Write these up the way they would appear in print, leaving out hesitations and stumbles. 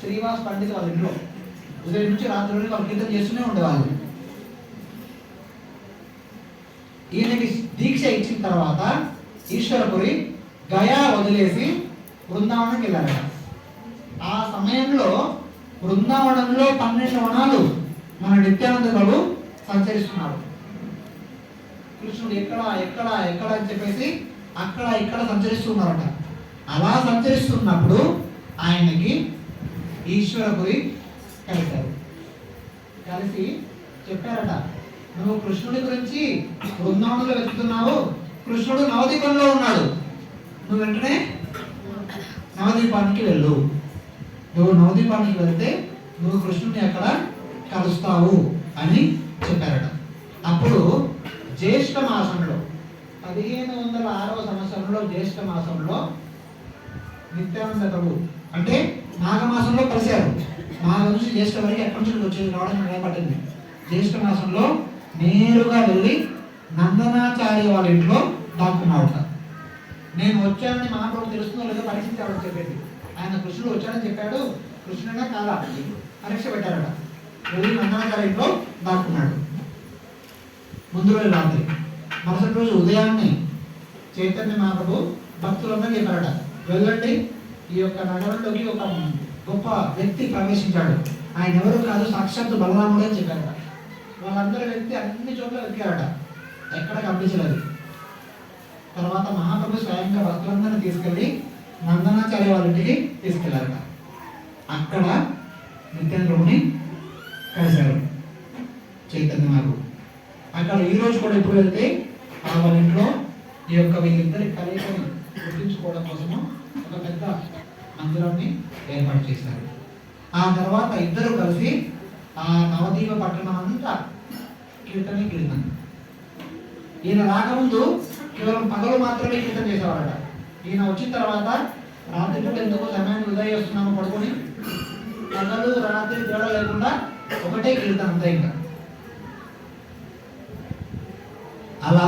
శ్రీవాస్ పండిత్ వాళ్ళ ఇంట్లో ఉదయం నుంచి రాత్రి వరకు వాళ్ళు కీర్తన చేస్తూనే ఉండేవాళ్ళు. ఈయనకి దీక్ష ఇచ్చిన తర్వాత ఈశ్వరపురి గయా వదిలేసి బృందావనంకి వెళ్ళారట. ఆ సమయంలో బృందావనంలో 12 వనాలు మన నిత్యానంద ప్రభు సంచరిస్తున్నారు. కృష్ణుడు ఎక్కడ ఎక్కడ ఎక్కడ అని చెప్పేసి అక్కడ ఇక్కడ సంచరిస్తున్నారట. అలా సంచరిస్తున్నప్పుడు ఆయనకి ఈశ్వరపురి కలిశారు. కలిసి చెప్పారట, నువ్వు కృష్ణుడి గురించి బృందావనంలో వెతుకుతున్నావు, కృష్ణుడు నవదీపంలో ఉన్నాడు, నువ్వు వెంటనే నవదీపానికి వెళ్ళు. నువ్వు నవదీపానికి వెళ్తే నువ్వు కృష్ణుడిని అక్కడ కలుస్తావు అని చెప్పారట. అప్పుడు జ్యేష్ఠ మాసంలో 1506వ సంవత్సరంలో జ్యేష్ఠ మాసంలో నిత్యానంద ప్రభు అంటే మాఘమాసంలో కలిశారు. మాఘ నుంచి జ్యేష్ఠ వరకు ఎక్కడి నుంచి వచ్చేది రావడం ఏర్పడింది. జ్యేష్ఠ మాసంలో నేరుగా వెళ్ళి నందనాచార్య వాళ్ళ ఇంట్లో దాక్కున్నాడట. నేను వచ్చానని మహాప్రభు తెలుస్తుందో లేదో పరీక్షించాలని చెప్పేసి ఆయన కృష్ణుడు వచ్చాడని చెప్పాడు. కృష్ణుడైనా కాదా పరీక్ష పెట్టారట. వెళ్ళి నందనాచార్య ఇంట్లో దాక్కున్నాడు. ముందు రోజు రాత్రి, మరుసటి రోజు ఉదయాన్నే చైతన్య మహాప్రభు భక్తులందరూ చెప్పారట, వెళ్ళండి, ఈ యొక్క నగరంలోకి ఒక గొప్ప వ్యక్తి ప్రవేశించాడు, ఆయన ఎవరు కాదు సాక్షాత్తు బలరాముడు అని చెప్పారట. వాళ్ళందరూ వ్యక్తి అన్ని చోట్ల వెతికారట, ఎక్కడ కనిపించలేదు. తర్వాత మహాప్రభు స్వయంగా భక్తులందరినీ తీసుకెళ్ళి నందనాచార్య వాళ్ళ ఇంటికి తీసుకెళ్లారట. అక్కడ నిత్యానంద ప్రభుని కలిశారు చైతన్య మహాప్రభు. అక్కడ ఈ రోజు కూడా ఎప్పుడు వెళ్తే వాళ్ళ ఇంట్లో ఈ యొక్క వీళ్ళిద్దరి కలయికని గుర్తించుకోవడం కోసము ఒక పెద్ద మందిరాన్ని ఏర్పాటు చేశారు. ఆ తర్వాత ఇద్దరు కలిసి ఆ నవదీప పట్టణం అంతా కీర్తన. ఈయన రాకముందు కేవలం పగలు మాత్రమే కీర్తన చేసేవాడట. ఈయన వచ్చిన తర్వాత రాత్రి పూట ఎందుకు సమయాన్ని వృధా చేస్తున్నాము పడుకొని, పగలు రాత్రి తేడా లేకుండా ఒకటే కీర్తన అంతా. ఇంకా అలా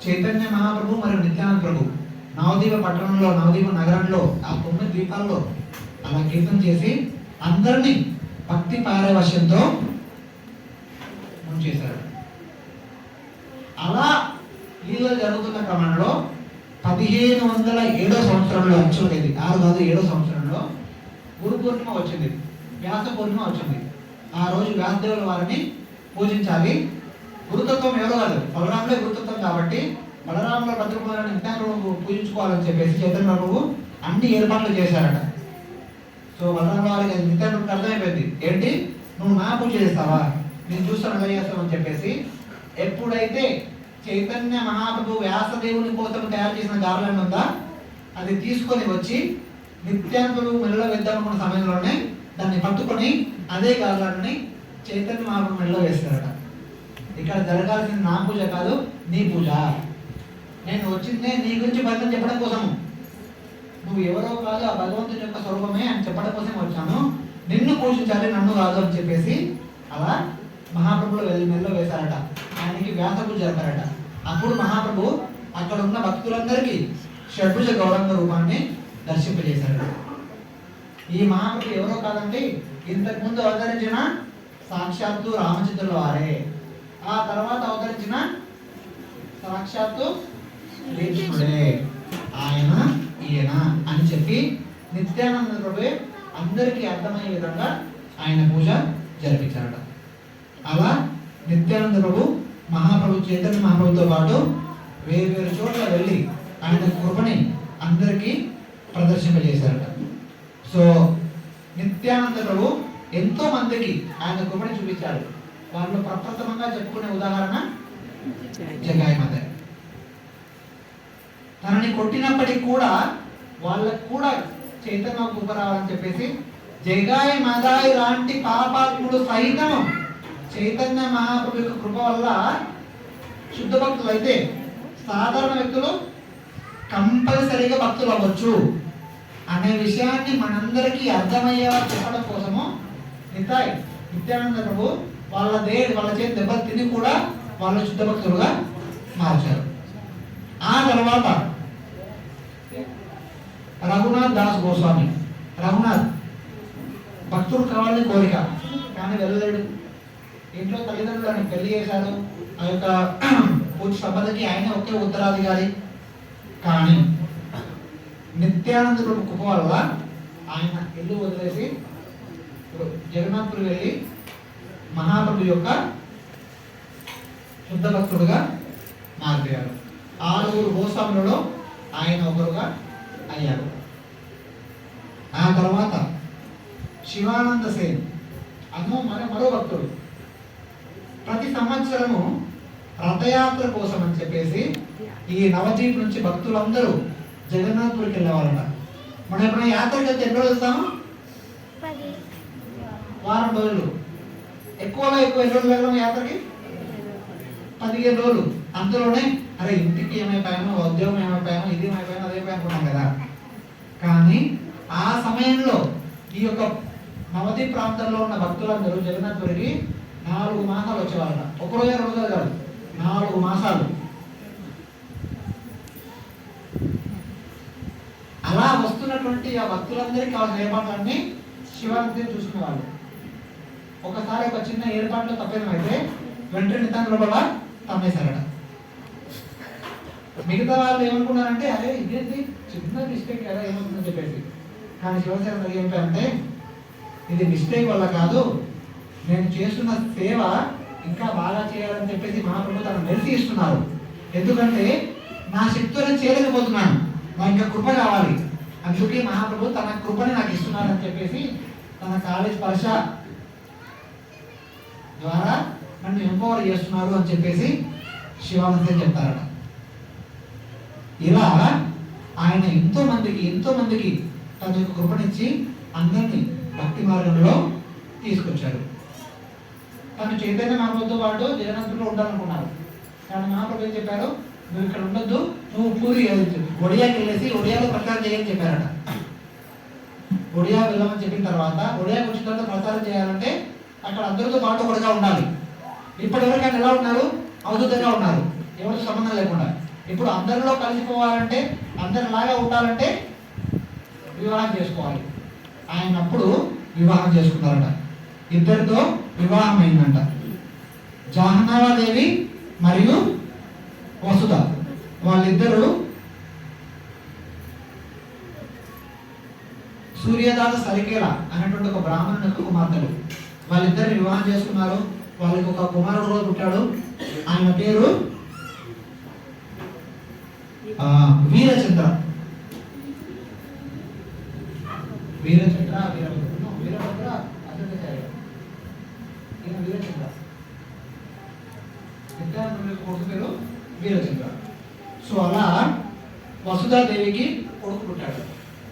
చైతన్య మహాప్రభు మరియు నిత్యానంద ప్రభు నవదీప పట్టణంలో నవదీప నగరంలో ఆ 9 ద్వీపాల్లో అలా కీర్తన చేసి అందరినీ భక్తి పారవశ్యంతో ముంచేశారు. అలా లీలలు జరుగుతున్న క్రమంలో 1507వ సంవత్సరంలో యాక్చువల్గా 6 కాదు 7వ సంవత్సరంలో గురు పూర్ణిమ వచ్చింది, వ్యాస పూర్ణిమ వచ్చింది. ఆ రోజు వ్యాసదేవుల వారిని పూజించాలి. గురుతత్వం ఎవరో కాదు, బలరాములే గురుతత్వం కాబట్టి బలరాముల భద్రపురాన్ని నిత్యానంద పూజించుకోవాలని చెప్పేసి చైతన్య ప్రభువు అన్ని ఏర్పాట్లు చేశారట. సో బలరాముల వారికి నిత్యానందకు అర్థమైపోయింది, ఏంటి నువ్వు నా పూజ చేస్తావా, నేను చూస్తాను ఎలా చేస్తామని చెప్పేసి ఎప్పుడైతే చైతన్య మహాప్రభు వ్యాసదేవుని కోసం తయారు చేసిన గార్లాండ్ ఉందా అది తీసుకొని వచ్చి నిత్యానందుడు మెడలో వేద్దామనుకున్న సమయంలోనే దాన్ని పట్టుకొని అదే గార్లాండ్ని చైతన్య మహాప్రభు మెడలో వేస్తారట. ఇక్కడ జరగాల్సింది నా పూజ కాదు, నీ పూజ. నేను వచ్చిందే నీ గురించి భజన చెప్పడం కోసము, నువ్వు ఎవరో కాదు ఆ భగవంతుని యొక్క స్వరూపమే అని చెప్పడం కోసం వచ్చాను, నిన్ను పూజించాలి నన్ను కాదు అని చెప్పేసి అలా మహాప్రభులు మెల్లో వేశారట. ఆయనకి వ్యాస పూజ జరిపారట. అప్పుడు మహాప్రభు అక్కడ ఉన్న భక్తులందరికీ షడ్భుజ గౌరంగ రూపాన్ని దర్శింపజేశారు. ఈ మహాప్రభు ఎవరో కాదండి, ఇంతకుముందు అవతరించిన సాక్షాత్తు రామచంద్రుల వారే, ఆ తర్వాత అవతరించిన సాక్షాత్తు కృష్ణుడే, ఆయన ఈయన అని చెప్పి నిత్యానంద ప్రభు అందరికీ అర్థమయ్యే విధంగా ఆయన పూజ జరిపించారట. అలా నిత్యానంద ప్రభు మహాప్రభు చైతన్య మహాప్రభుతో పాటు వేరు చోట్ల వెళ్ళి ఆయన కృపని అందరికీ ప్రదర్శింపజేశారట. సో నిత్యానంద ప్రభు ఎంతో మందికి ఆయన కృపని చూపించారు. వాళ్ళు ప్రప్రథమంగా చెప్పుకునే ఉదాహరణ జగాయి మాత. తనని కొట్టినప్పటికీ కూడా వాళ్ళకు కూడా చైతన్య కృప రావాలని చెప్పేసి జగాయి మాదాయి లాంటి పాపాత్ముడు సైతం చైతన్య మహాప్రభు యొక్క కృప వల్ల శుద్ధ భక్తులు అయితే సాధారణ వ్యక్తులు కంపల్సరీగా భక్తులు అవ్వచ్చు అనే విషయాన్ని మనందరికీ అర్థమయ్యేలా చెప్పడం కోసము నిత్యానంద ప్రభు వాళ్ళ చేతి దెబ్బలు తిని కూడా వాళ్ళు శుద్ధ భక్తులుగా మార్చారు. ఆ తర్వాత రఘునాథ్ దాస్ గోస్వామి, రఘునాథ్ భక్తుడు కావాలని కోరిక, కానీ వెళ్ళలేడు. ఇంట్లో తల్లిదండ్రులు ఆయన పెళ్లి చేశారు, ఆ యొక్క పూజ సంపదకి ఆయన ఒకే ఉత్తరాధికారి. కానీ నిత్యానందుడు కృప వల్ల ఆయన ఇల్లు వదిలేసి జగన్నాథ్పురి వెళ్ళి మహాప్రభు యొక్క శుద్ధ భక్తుడుగా మారిపోయారు. 6 గోస్వాములలో ఆయన ఒకరుగా అయ్యారు. ఆ తర్వాత శివానంద సేన్ మరో భక్తుడు ప్రతి సంవత్సరము రథయాత్ర కోసం అని చెప్పేసి ఈ నవద్వీప్ నుంచి భక్తులందరూ జగన్నాథ్పురికి వెళ్ళేవాళ్ళట. మనం ఎప్పుడైనా యాత్రకి వెళ్తే ఎన్ని రోజులు వెళ్తాము? వారం రోజులు. ఎక్కువలో ఎక్కువ ఎన్ని రోజులు వెళ్ళాము యాత్రకి? 15 రోజులు. అందులోనే అరే ఇంటికి ఏమైపోయామో, ఉద్యోగం ఏమైపోయామో, ఇది ఏమైపోయామో, అదే అనుకున్నాం కదా. కానీ ఆ సమయంలో ఈ యొక్క నవద్వీప్ ప్రాంతంలో ఉన్న భక్తులందరూ జగన్నాథ్పురికి 4 మాసాలు వచ్చేవాళ్ళ. ఒక రోజు 2 రోజులు కాదు, 4 మాసాలు. అలా వస్తున్నటువంటి ఆ భక్తులందరికీ కావాల్సిన ఏర్పాట్లన్నీ శివానందని చూసుకునేవాళ్ళు. ఒకసారి ఒక చిన్న ఏర్పాట్లో తప్పేమైతే వెంటనే నితాంత లోపల తమ్మేశారట. మిగతా వాళ్ళు ఏమనుకున్నారంటే అరే ఇదేంటి చిన్న మిస్టేక్ కదా ఏమవుతుందని చెప్పేసి. కానీ శివసేన ఏమిటంటే ఇది మిస్టేక్ వల్ల కాదు, నేను చేస్తున్న సేవ ఇంకా బాగా చేయాలని చెప్పేసి మహాప్రభు తను మెరిసి ఇస్తున్నారు. ఎందుకంటే నా శక్తులను చేయలేకపోతున్నాను, నాకు ఇంకా కృప కావాలి, అందుకే మహాప్రభు తన కృపని నాకు ఇస్తున్నారని చెప్పేసి తన కాళీ స్పర్శ ద్వారా నన్ను ఎంపవర్ చేస్తున్నారు అని చెప్పేసి శివానంద చెప్తారట. ఇలా ఆయన ఎంతో మందికి తన యొక్క కృపనిచ్చి అందరినీ భక్తి మార్గంలో తీసుకొచ్చారు. తను చైతన్య మహాప్రభుతో పాటు జగన్నాథ్పురిలో ఉండాలనుకున్నారు. కానీ మహాప్రభు ఏం చెప్పారు, నువ్వు ఇక్కడ ఉండొద్దు, నువ్వు పూరి ఒడియాకి వెళ్ళేసి ఒడియాలో ప్రచారం చేయని చెప్పారట. ఒడియా వెళ్ళమని చెప్పిన తర్వాత ఒడియాకి వచ్చిన తర్వాత ప్రచారం చేయాలంటే అక్కడ అందరితో పాటు ఒకటిగా ఉండాలి. ఇప్పటివరకు ఆయన ఎలా ఉన్నారు? అవధూతంగా ఉన్నారు, ఎవరికి సంబంధం లేకుండా. ఇప్పుడు అందరిలో కలిసిపోవాలంటే, అందరిలాగా ఉండాలంటే వివాహం చేసుకోవాలి. ఆయన అప్పుడు వివాహం చేసుకున్నారట. ఇద్దరితో వివాహం అయిందంట. జాహ్నవాదేవి మరియు వసుధ, వాళ్ళిద్దరూ సూర్యదాత సరికేల అనేటువంటి ఒక బ్రాహ్మణుని యొక్క కుమార్తెలు. వాళ్ళిద్దరిని వివాహం చేసుకున్నారు. వాళ్ళకి ఒక కుమారుడు కూడా పుట్టాడు. ఆయన పేరు వీరచంద్ర. వీరభద్ర అసలు వీరచంద్ర కొడుకు పేరు వీరచంద్ర. సో అలా వసుధాదేవికి కొడుకు పుట్టాడు.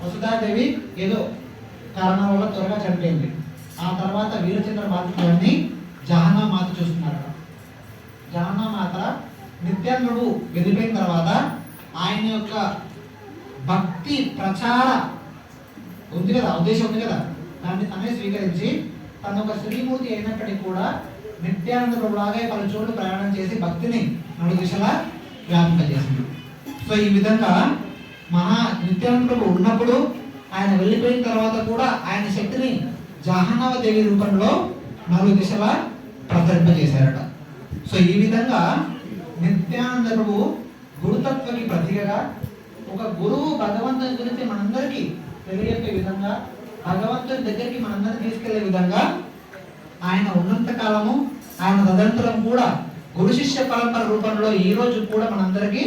వసుధాదేవి ఏదో కారణం వల్ల త్వరగా చనిపోయింది. ఆ తర్వాత వీరచంద్ర బాధితులన్నీ జాహ్నా మాత చూస్తున్నారట. జాహ్నా మాత నిత్యానందుడు వెళ్ళిపోయిన తర్వాత ఆయన యొక్క భక్తి ప్రచార ఉంది కదా, ఉద్దేశం ఉంది కదా, దాన్ని తనే స్వీకరించి తను ఒక శ్రీమూర్తి అయినప్పటికీ కూడా నిత్యానందుడు లాగా పలు చోట్ల ప్రయాణం చేసి భక్తిని 4 దిశలా వ్యాపింపజేసింది. సో ఈ విధంగా నిత్యానందుడు ఉన్నప్పుడు ఆయన వెళ్ళిపోయిన తర్వాత కూడా ఆయన శక్తిని జాహ్నవదేవి రూపంలో 4 దిశలా ప్రసరింపజేశారట. సో ఈ విధంగా నిత్యానందుడు గురుతత్వకి ప్రతీకగా ఒక గురువు భగవంతుని గురించి మనందరికీ తెలియజెప్పే విధంగా, భగవంతుని దగ్గరికి మనందరినీ తీసుకెళ్లే విధంగా ఆయన ఉన్నంత కాలము, ఆయన తదనంతరం కూడా గురు శిష్య పరంపర రూపంలో ఈ రోజు కూడా మనందరికీ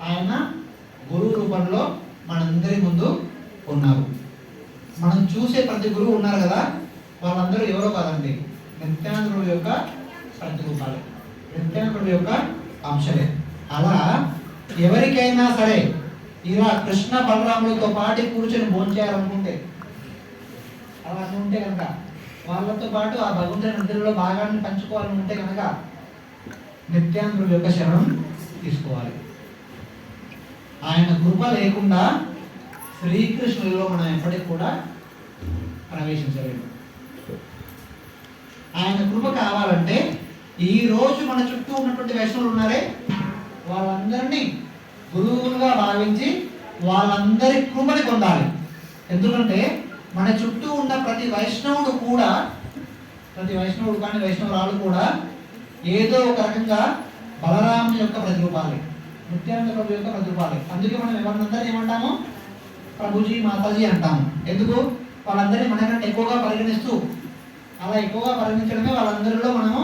ఆయన గురువు రూపంలో మనందరి ముందు ఉన్నారు. మనం చూసే ప్రతి గురువు ఉన్నారు కదా, వాళ్ళందరూ ఎవరో కాదండి, నిత్యానందుడు యొక్క ప్రతిరూపాలే, నిత్యానందుడు యొక్క అంశలే. అలా ఎవరికైనా సరే ఇలా కృష్ణ బలరాములతో పాటు కూర్చొని భోంచేయాలనుకుంటే, అలా ఉంటే కనుక వాళ్ళతో పాటు ఆ భగవంతుని నిద్రలో భాగాన్ని పంచుకోవాలనుకుంటే కనుక నిత్యానందుడు యొక్క శరణం తీసుకోవాలి. ఆయన కృప లేకుండా శ్రీకృష్ణుడిలో మనం ఎప్పటికి కూడా ప్రవేశించలేము. ఆయన కృప కావాలంటే ఈ రోజు మన చుట్టూ ఉన్నటువంటి వైష్ణవులు ఉన్నారే, వాళ్ళందరినీ గురువులుగా భావించి వాళ్ళందరి కృపని పొందాలి. ఎందుకంటే మన చుట్టూ ఉన్న ప్రతి వైష్ణవుడు కానీ వైష్ణవురాలు కూడా ఏదో ఒక రకంగా బలరాముని యొక్క ప్రతిరూపాలే, నిత్యానంద ప్రభు యొక్క ప్రతిరూపాలే. అందుకే మనం ఎవరినందరూ ఏమంటాము? ప్రభుజీ, మాతాజీ అంటాము. ఎందుకు? వాళ్ళందరినీ మనకంటే ఎక్కువగా పరిగణిస్తూ, అలా ఎక్కువగా పరిగణించడమే వాళ్ళందరిలో మనము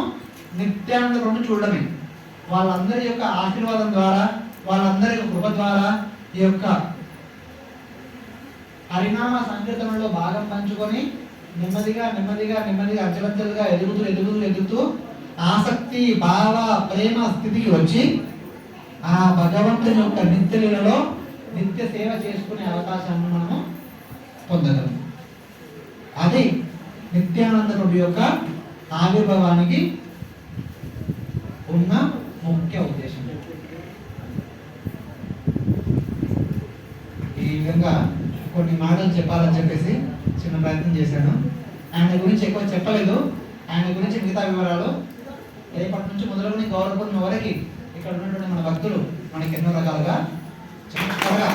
నిత్యానంద ప్రభుని చూడడమే. వాళ్ళందరి యొక్క ఆశీర్వాదం ద్వారా, వాళ్ళందరి యొక్క కృప ద్వారా ఈ యొక్క హరినామ సంకీర్తనలో భాగం పంచుకొని నెమ్మదిగా అంచెలంచెలుగా ఎదుగుతూ ఆసక్తి, భావ, ప్రేమ స్థితికి వచ్చి ఆ భగవంతుని యొక్క నిత్యలీలలో నిత్య సేవ చేసుకునే అవకాశాన్ని మనము పొందగలం. అది నిత్యానంద ప్రభు యొక్క ఆవిర్భావానికి ఉన్న ముఖ్య ఉద్దేశం. ఈ విధంగా కొన్ని మాటలు చెప్పాలని చెప్పేసి చిన్న ప్రయత్నం చేశాను. ఆయన గురించి ఎక్కువ చెప్పలేదు. ఆయన గురించి మిగతా వివరాలు రేపటి నుంచి మొదలుకొని గౌరవపూర్ణ వరకు ఇక్కడ ఉన్నటువంటి మన భక్తులు మనకి ఎన్నో రకాలుగా త్వరగా